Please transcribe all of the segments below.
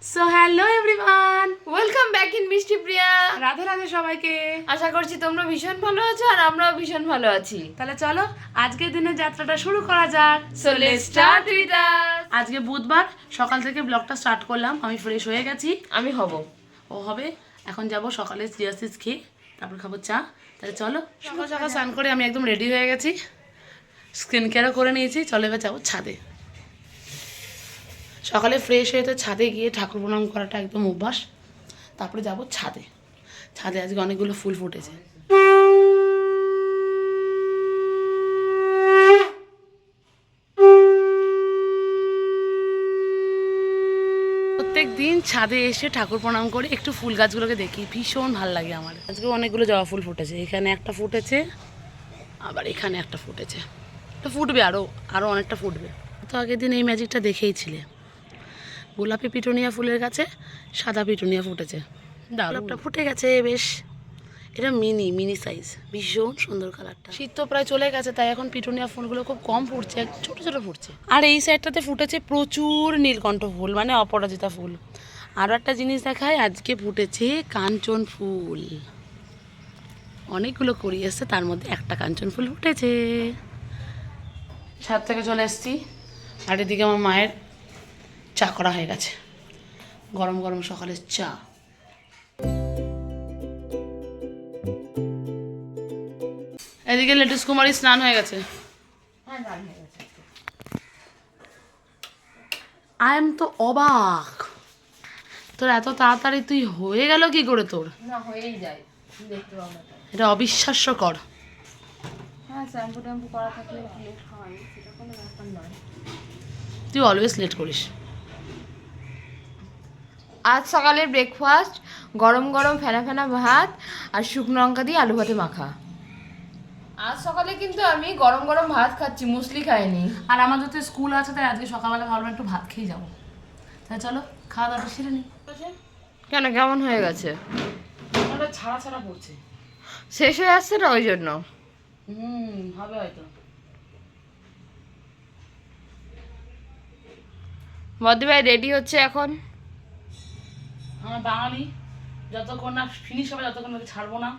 So hello everyone, welcome back in মিষ্টি প্রিয়া। রাধে রাধে সবাইকে। আশা করছি তোমরা ভীষণ ভালো আছো আর আমরাও ভীষণ ভালো আছি। তাহলে চলো আজকের দিনের যাত্রাটা শুরু করা যাক। So let's start with us. আজকে বুধবার, সকাল থেকে ব্লগটা স্টার্ট করলাম। আমি ফ্রেশ হয়ে গেছি, আমি হব। ও হবে। এখন যাব সকালে জিয়াসিস খেয়ে, তারপর খাবো চা। তাহলে চলো, সকাল সকাল স্নান করে আমি একদম রেডি হয়ে গেছি, স্কিন কেয়ারও করে নিয়েছি। চলো এবার যাবো ছাদে। সকালে ফ্রেশ হয়ে তো ছাদে গিয়ে ঠাকুর প্রণাম করাটা একদম অভ্যাস। তারপরে যাব ছাদে। ছাদে আজকে অনেকগুলো ফুল ফুটেছে। প্রত্যেক দিন ছাদে এসে ঠাকুর প্রণাম করে একটু ফুল গাছগুলোকে দেখি, ভীষণ ভালো লাগে আমার। আজকে অনেকগুলো জবা ফুল ফুটেছে। এখানে একটা ফুটেছে, আবার এখানে একটা ফুটেছে। তো ফুটবে, আরও আরও অনেকটা ফুটবে। তো আগের দিন এই ম্যাজিকটা দেখেইছিলে। গোলাপি পিটুনিয়া ফুলের গাছে সাদা পিটুনিয়া ফুটেছে, গোলাপটা ফুটে গেছে বেশ। এটা মিনি মিনি সাইজ, ভীষণ সুন্দর কালারটা। শীত তো প্রায় চলে গেছে, তাই এখন পিটুনিয়া ফুলগুলো খুব কম ফুটছে, ছোট ছোট ফুটছে। আর এই সাইডটাতে ফুটেছে প্রচুর নীলকণ্ঠ ফুল, মানে অপরাজিতা ফুল। আরও একটা জিনিস দেখায়, আজকে ফুটেছে কাঞ্চন ফুল। অনেকগুলো করি এসছে, তার মধ্যে একটা কাঞ্চন ফুল ফুটেছে। ছাদ থেকে চলে এসেছি, আর এদিকে আমার মায়ের চা করা হয়ে গেছে, গরম গরম সকালের চা। এদিকে লেডিস কুমারী স্নান হয়ে গেছে। আই এম তো অবাক, তোর এত তাড়াতাড়ি তুই হয়ে গেল কি করে? তোর না হয়েই যায়, দেখতে পাবো না। এটা অবিশ্বাস্যকর। হ্যাঁ, শ্যাম্পু ট্যাম্পু করা থাকলে লেট হয়, সেটা কোনো ব্যাপার নয়। তুই অলওয়েজ লেট করিস। আজ সকালের ব্রেকফাস্ট গরম গরম ফেনা ফেনা ভাত আর শুকনো লঙ্কা দিয়ে আলু ভাতে মাখা। আজ সকালে কিন্তু আমি গরম গরম ভাত খাচ্ছি, মুসলি খাইনি। আর আমাদের তো স্কুল আছে, তাই আজকে সকালবেলা ভাবলাম একটু ভাত খেয়ে যাবো। তাই চলো খাওয়া দাওয়াটা সেরে নিই। কেন, কেমন হয়ে গেছে? ছাড়া ছাড়া পড়ছে। শেষ হয়ে আসছে না, ওই জন্য। হবে হয়তো। বদ্দি ভাই রেডি হচ্ছে এখন। আমার বাঙালি, যতক্ষণ না ফিনিশ হবে ততক্ষণ ওকে ছাড়বো না।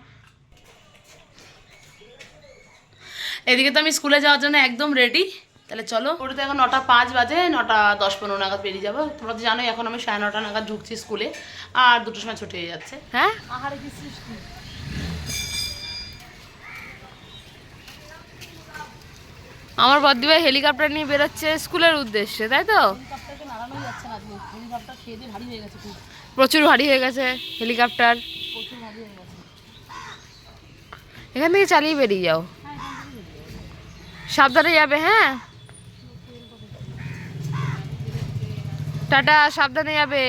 এদিকে তো আমি স্কুলে যাওয়ার জন্য একদম রেডি। তাহলে চলো, ওটা তো এখন 9:05 বাজে, 9:10-15 নাগাদ বেরিয়ে যাবো। তোমরা তো জানোই এখন আমি 9:30 নাগাদ ঢুকছি স্কুলে, আর 2টোর সময় ছুটি হয়ে যাচ্ছে। হ্যাঁ, আহারে কি সৃষ্টি। আমার বদ্দি ভাই হেলিকপ্টার নিয়ে বেরোচ্ছে স্কুলের উদ্দেশ্যে, তাই তো? হেলিকপ্টারকে নাড়ানোই যাচ্ছে না আজকে, হেলিকপ্টার খেয়ে দিয়ে ভারী হয়ে গেছে, খুব প্রচুর ভারী হয়ে গেছে হেলিকপ্টার। প্রচুর ভারী হয়ে গেছে। এখান থেকে চালিয়ে বেরিয়ে যাও, সাবধানে যাবে। হ্যাঁ, টাটা, সাবধানে যাবে।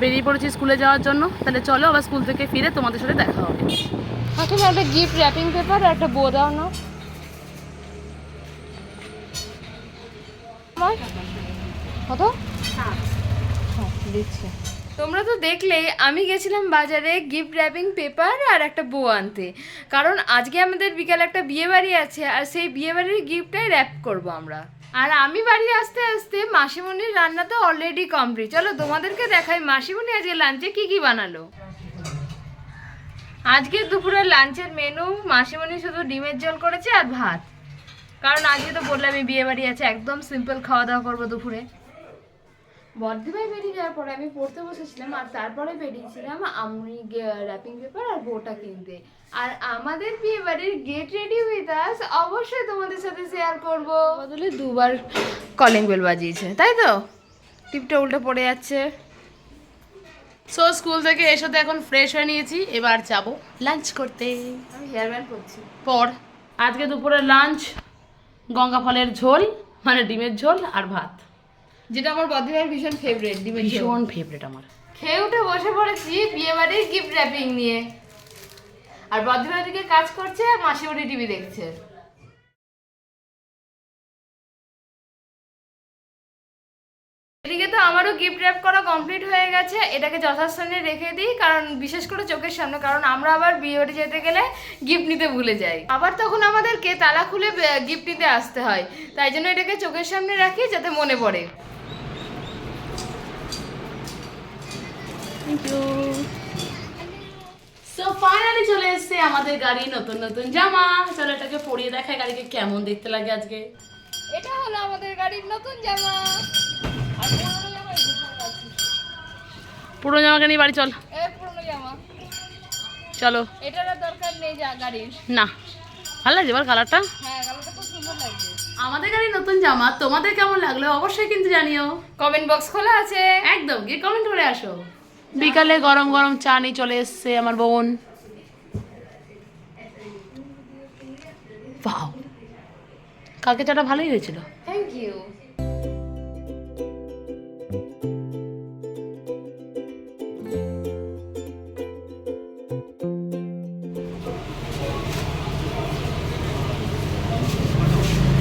বেরিয়ে পড়েছি স্কুলে যাওয়ার জন্য। তাহলে চলো আবার স্কুল থেকে ফিরে তোমাদের সাথে দেখা হবে। এখন একটা গিফট র্যাপিং পেপার আর একটা বো দাও না। কত? দিচ্ছি। তোমরা তো দেখলে আমি গেছিলাম বাজারে গিফট র্যাপিং পেপার আর একটা বো আনতে, কারণ আজকে আমাদের বিকালে একটা বিয়ে বাড়ি আছে, আর সেই বিয়ে বাড়ির গিফটটাই র্যাপ করবো আমরা। আর আমি বাড়ি আসতে আসতে মাসিমণির রান্না তো অলরেডি কমপ্লিট। চলো তোমাদেরকে দেখাই মাসিমণি আজকে লাঞ্চে কি কি বানালো। আজকে দুপুরের লাঞ্চের মেনু মাসিমণি শুধু ডিমের ঝোল করেছে আর ভাত, কারণ আজকে তো বললাম আমি বিয়ে বাড়ি আছে, একদম সিম্পল খাওয়া দাওয়া করবো দুপুরে। বর্ধিভাই বেরিয়ে যাওয়ার পরে আমি পড়তে বসেছিলাম, আর তারপরে বেরিয়েছিলাম আমি র্যাপিং পেপার আর বউটা কিনতে। আর আমাদের বিয়ে বাড়ির গেট রেডি উইথ আস অবশ্যই তোমাদের সাথে শেয়ার করব। বদলে দুবার কলিং বেল বাজিয়েছে, তাই তো? টিপটা উল্টে পড়ে যাচ্ছে। সো স্কুল থেকে এসে তো এখন ফ্রেশ হয়ে নিয়েছি, এবার যাব লাঞ্চ করতে। আমি হেয়ার ব্যান্ড করছি। পর আজকে দুপুরের লাঞ্চ গঙ্গা ফলের ঝোল, মানে ডিমের ঝোল আর ভাত, যেটা আমার বদ্ধিভাইয়ের ভীষণ ফেভারিট, ডিমের ঝোল। ভীষণ ফেভারিট আমার। খেয়ে উঠে বসে পড়েছি বিয়ে বাড়ির গিফট র্যাপিং নিয়ে, আর বদ্ধিভাই দিকে কাজ করছে আর মাসিমণি টিভি দেখছে। এদিকে তো আমারও গিফট র্যাপ করা কমপ্লিট হয়ে গেছে। এটাকে যথাস্থানে রেখে দিই, কারণ বিশেষ করে চোখের সামনে, কারণ আমরা আবার বিয়ে বাড়ি যেতে গেলে গিফট নিতে ভুলে যাই, আবার তখন আমাদেরকে তালা খুলে গিফট নিতে আসতে হয়। তাই জন্য এটাকে চোখের সামনে রাখি যাতে মনে পড়ে। Thank you. সো ফাইনালি চলে এসেছে আমাদের গাড়ি, নতুন নতুন জামা। চলো এটাকে পরিয়ে দেখায় গাড়িকে কেমন দেখতে লাগে আজকে। এটা হলো আমাদের গাড়ির নতুন জামা। আর পুরনো জামা পুরো জামাকে নিয়ে বাড়ি চল। পুরনো জামা চলো। এটার আর দরকার নেই গাড়ির। না, ভালো লাগছে এবার কালারটা। হ্যাঁ, কালারটা খুব সুন্দর লাগছে। আমাদের গাড়ির নতুন জামা তোমাদের কেমন লাগলো অবশ্যই কিন্তু জানিও। কমেন্ট বক্স খোলা আছে, একদম গিয়ে কমেন্ট করে আসো। বিকালে গরম গরম চা নিয়ে চলে এসছে আমার বোন। বাহ, কালকে চাটা ভালোই হয়েছিল। Thank you.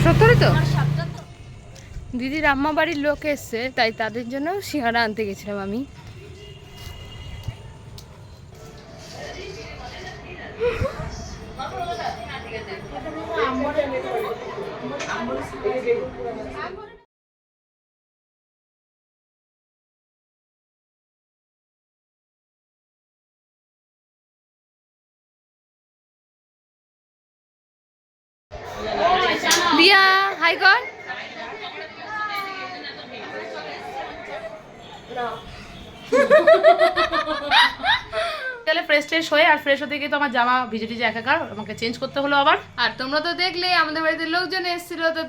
সত্যি তো দিদির আম্মা বাড়ির লোক এসছে, তাই তাদের জন্য সিঙ্গাড়া আনতে গেছিলাম আমি। দিয়া হাই কর। তাহলে ফ্রেশ ট্রেশ হয়ে আর ফ্রেশ হতে গিয়ে তো আমার জামা ভিজে ভিজে একাকার, আমাকে চেঞ্জ করতে হলো আবার। আর তোমরা তো দেখলে আমাদের বাড়িতে লোকজন এসেছিল, তো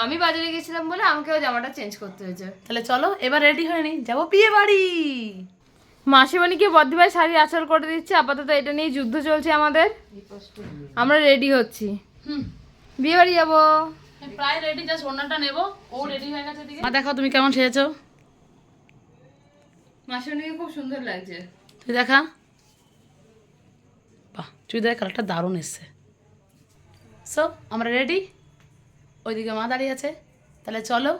আমি বাজারে গেছিলাম বলে আমাকেও জামাটা চেঞ্জ করতে হয়েছে। তাহলে চলো এবার রেডি হয়ে নি, যাবো বিয়ে বাড়ি। মাসিমণিকে বদ্দিভাই শাড়ি আঁচল করে দিচ্ছে। আপাতত এটা নিয়ে যুদ্ধ চলছে আমাদের। আমরা রেডি হচ্ছি, বিয়ে বাড়ি যাবো। প্রায় রেডি, জাস্ট ওড়নাটা নেবো। ও রেডি হয়ে গেছে দিকে। মা দেখাও তুমি কেমন সেজেছো। মাসিমণিকে খুব সুন্দর লাগছে। তুই দেখা। বাহ, চুড়িদারের কালারটা দারুণ এসছে। সো আমরা রেডি, ওইদিকে মা দাঁড়িয়ে আছে। তাহলে চলো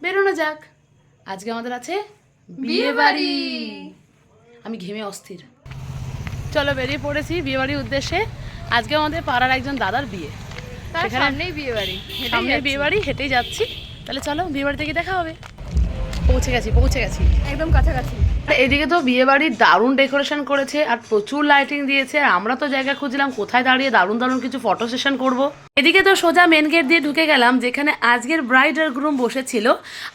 বেরোনো যাক, আজকে আমাদের আছে বিয়ে বাড়ি। আমি ঘেমে অস্থির। চলো বেরিয়ে পড়েছি বিয়ে বাড়ির উদ্দেশ্যে। আজকে আমাদের পাড়ার একজন দাদার বিয়ে, তার সামনেই বিয়ে বাড়ি, সামনে বিয়ে বাড়ি, হেঁটেই যাচ্ছি। তাহলে চলো বিয়ে বাড়ি থেকে দেখা হবে। পৌঁছে গেছি একদম কাছাকাছি। এদিকে তো বিয়ে বাড়ির দারুণ ডেকোরেশন করেছে আর প্রচুর লাইটিং দিয়েছে। আর আমরা তো জায়গা খুঁজলাম কোথায় দাঁড়িয়ে দারুণ দারুণ কিছু ফটো সেশন করবো। এদিকে তো সোজা মেন গেট দিয়ে ঢুকে গেলাম, যেখানে আজকের ব্রাইড আর গ্রুম বসেছিল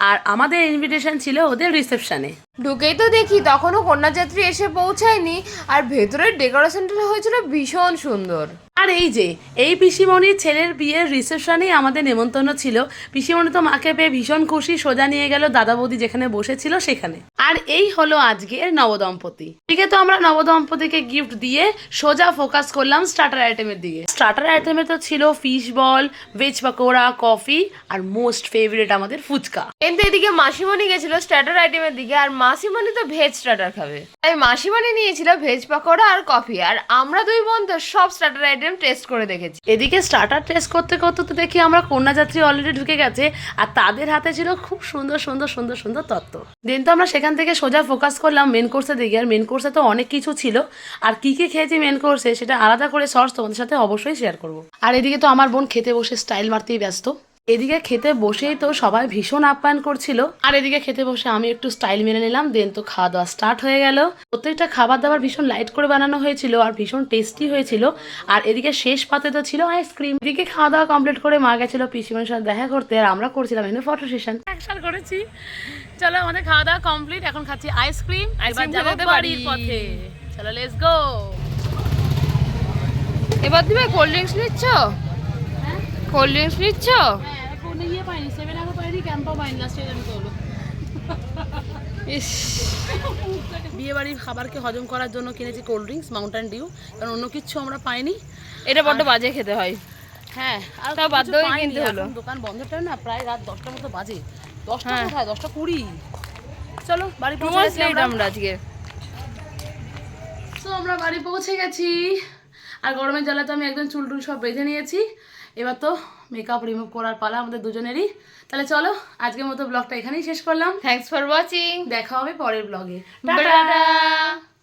আর আমাদের ইনভিটেশন ছিল ওদের রিসেপশনে। ঢুকেই তো দেখি তখনও কন্যাযাত্রী এসে পৌঁছায়নি, আর ভেতরের ডেকোরেশনটা হয়েছিল ভীষণ সুন্দর। আর এই যে এই পিসিমণির ছেলের বিয়ের রিসেপশনেই আমাদের নেমন্তন্ন ছিল। পিসিমণি তো মাকে পেয়ে ভীষণ খুশি, সোজা নিয়ে গেল দাদা বৌদি যেখানে বসেছিল সেখানে। আর এই হলো আজকের নবদম্পতি। এদিকে তো আমরা নবদম্পতিকে গিফট দিয়ে সোজা ফোকাস করলাম স্টার্টার আইটেমের দিকে। স্টার্টার আইটেমে তো ছিল fish ball, veg pakora, coffee আর মোস্ট ফেভারিট আমাদের ফুচকা। কিন্তু এদিকে মাসিমণি গেছিল স্টার্টার আইটেমের দিকে, আর মাসিমণি তো ভেজ স্টার্টার খাবে, তাই মাসিমণি নিয়েছিল ভেজ পাকোড়া আর কফি। আর আমরা দুই বোন তো সব স্টার্টার আইটেম টেস্ট করে দেখেছি। এদিকে স্টার্টার টেস্ট করতে করতে তো দেখি আমরা কন্যাযাত্রী অলরেডি ঢুকে গেছে, আর তাদের হাতে ছিল খুব সুন্দর সুন্দর সুন্দর সুন্দর তত্ত্ব। দেন তো আমরা সেখান থেকে সোজা ফোকাস করলাম মেন কোর্সের দিকে। আর মেন কোর্সে তো অনেক কিছু ছিল, আর কি কি খেয়েছি মেন কোর্সে সেটা আলাদা করে শর্টস তোমাদের সাথে অবশ্যই শেয়ার করবো। আর এদিকে তো আমার বোন খেতে বসে স্টাইল মারতেই ব্যস্ত। এদিকে খেতে বসেই তো সবাই ভীষণ আপ্যায়ন করছিল, আর এদিকে খেতে বসে আমি একটু স্টাইল মেনে নিলাম। দেন তো খাওয়া দাওয়া স্টার্ট হয়ে গেল। প্রত্যেকটা খাবার দাবার ভীষণ লাইট করে বানানো হয়েছিল আর ভীষণ টেস্টি হয়েছিল। আর এদিকে শেষ পাতে তো ছিল আইসক্রিম। এদিকে খাওয়া দাওয়া কমপ্লিট করে মা গেছিল পিসিমণির সাথে দেখা করতে, আর আমরা করছিলাম এখানে ফটো সেশন। একসাথে করেছি। চলো আমাদের খাওয়া দাওয়া কমপ্লিট, এখন খাচ্ছি আইসক্রিম। এবার যাবো বাড়ির পথে। চলো লেটস গো। এবার দিবে কোল্ড ড্রিঙ্কস নিচ্ছ? কোল্ড ড্রিঙ্কস নিচ্ছ? বিয়ে বাড়ির খাবারকে হজম করার জন্য কিনেছি কোল্ড ড্রিঙ্কস মাউন্টেন ডিউ, কারণ অন্য কিছু আমরা পাইনি। এটা বড্ড বাজে খেতে হয়। হ্যাঁ, আর তাও বাধ্য হয়ে কিনতে হলো। দোকান বন্ধ টাইম না, প্রায় রাত 10টার মতো বাজে। 10টা কোথায়, 10টা 20। চলো বাড়ি পৌঁছে গেছি আমরা আজকে। তো আমরা বাড়ি পৌঁছে গেছি। আর গরমের জ্বালা তো আমি একদম চুল টুল সব বেঁধে নিয়েছি। এবার তো মেকআপ রিমুভ করার পালা আমাদের দুজনেরই। তাহলে চলো আজকের মতো ব্লগটা এখানেই শেষ করলাম। Thanks for watching. দেখা হবে পরের ব্লগে। টাটা।